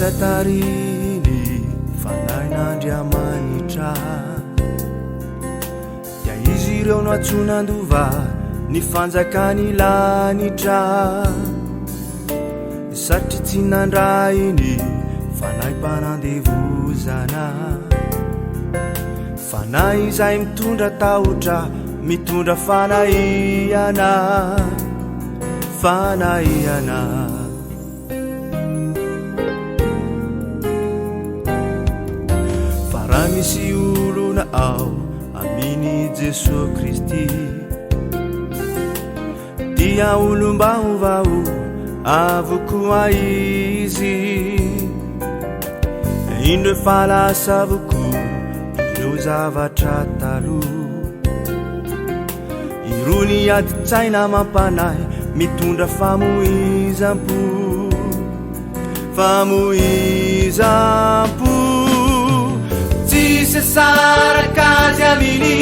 Saitarini fanain'Andriamanitra dia izy ireo no atsonandova ny fanjakany lanitra satria tsy nandrainy fanaim-panandevozana fanahy izay mitondra tahotra mitondra fanahihana raha misy olona ao aminy Jesosy Kristy dia olom-baovao avokoa izy indro efa lasa avokoa ireo zavatra taloha irony adi-tsaina mampanahy mitondra famoizam-po tsy sesaraka azy aminy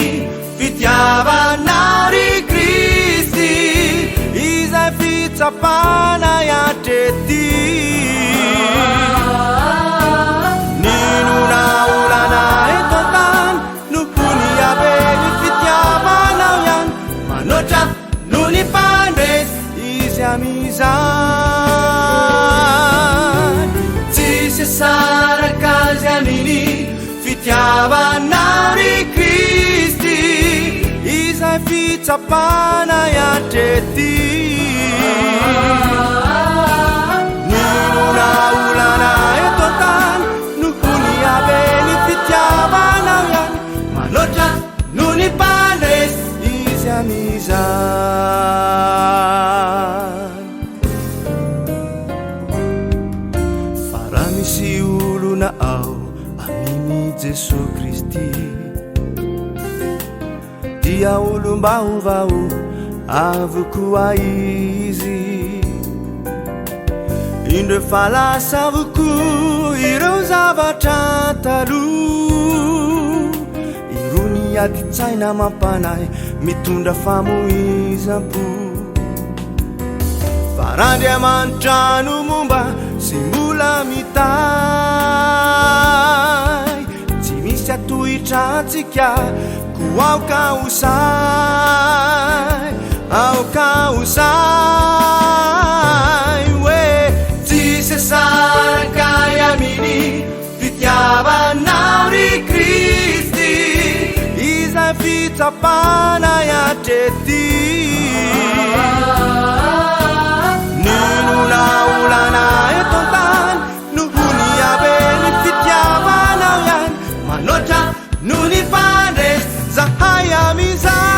fitiavanao ry Kristy izay fitsapana hatrety ninona olana eto an-tany nokony aveny fitiavanao ihany manoatra no ny mpandresy izy amizany tsy sesaraka azy aminy fitiavanao ry Kristy izay fitsapana hatrety ninona olana eto an-tany nokony aveny fitiavanao ihany manoatra no ny mpandresy izy amizany fa raha misy olona ao aminy Jesosy Kristy dia olom-baovao avokoa izy indro efa lasa avokoa ireo zavatra taloha irony adi-tsaina mampanahy mitondra famoizam-po fa raha Andriamanitra no momba sy mbola mitay tsy misy atohitra antsika ko aoka osay hoe tsy sesaraka aminy fitiavanao ry Kristy izay fitsapana hatrety ninona olana eto an-tany nokony aveny fitiavanao ihany manoatra no ny mpandresy zahay amizany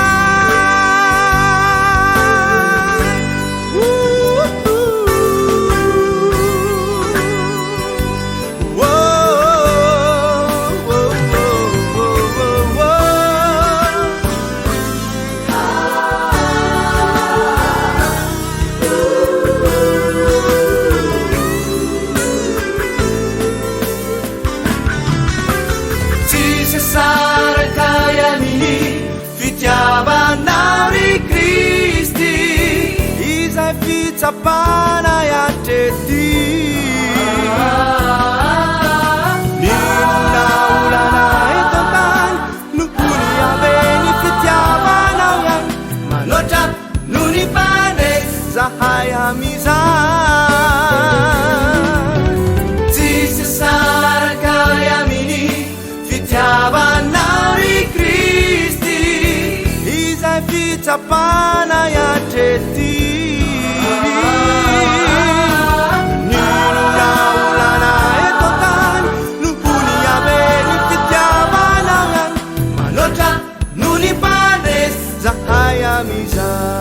fitiavanao ry Kristy izay fitsapana hatrety ninona olana eto an-tany nokony aveny fitiavanao ihany manoatra no ny mpandresy zahay amizany tsy sesaraka aminy fitiavanao ry Kristy izay fitsapana hatrety ninona olana eto an-tany nokony aveny fitiavanao ihany manoatra no ny mpandresy zahay amizany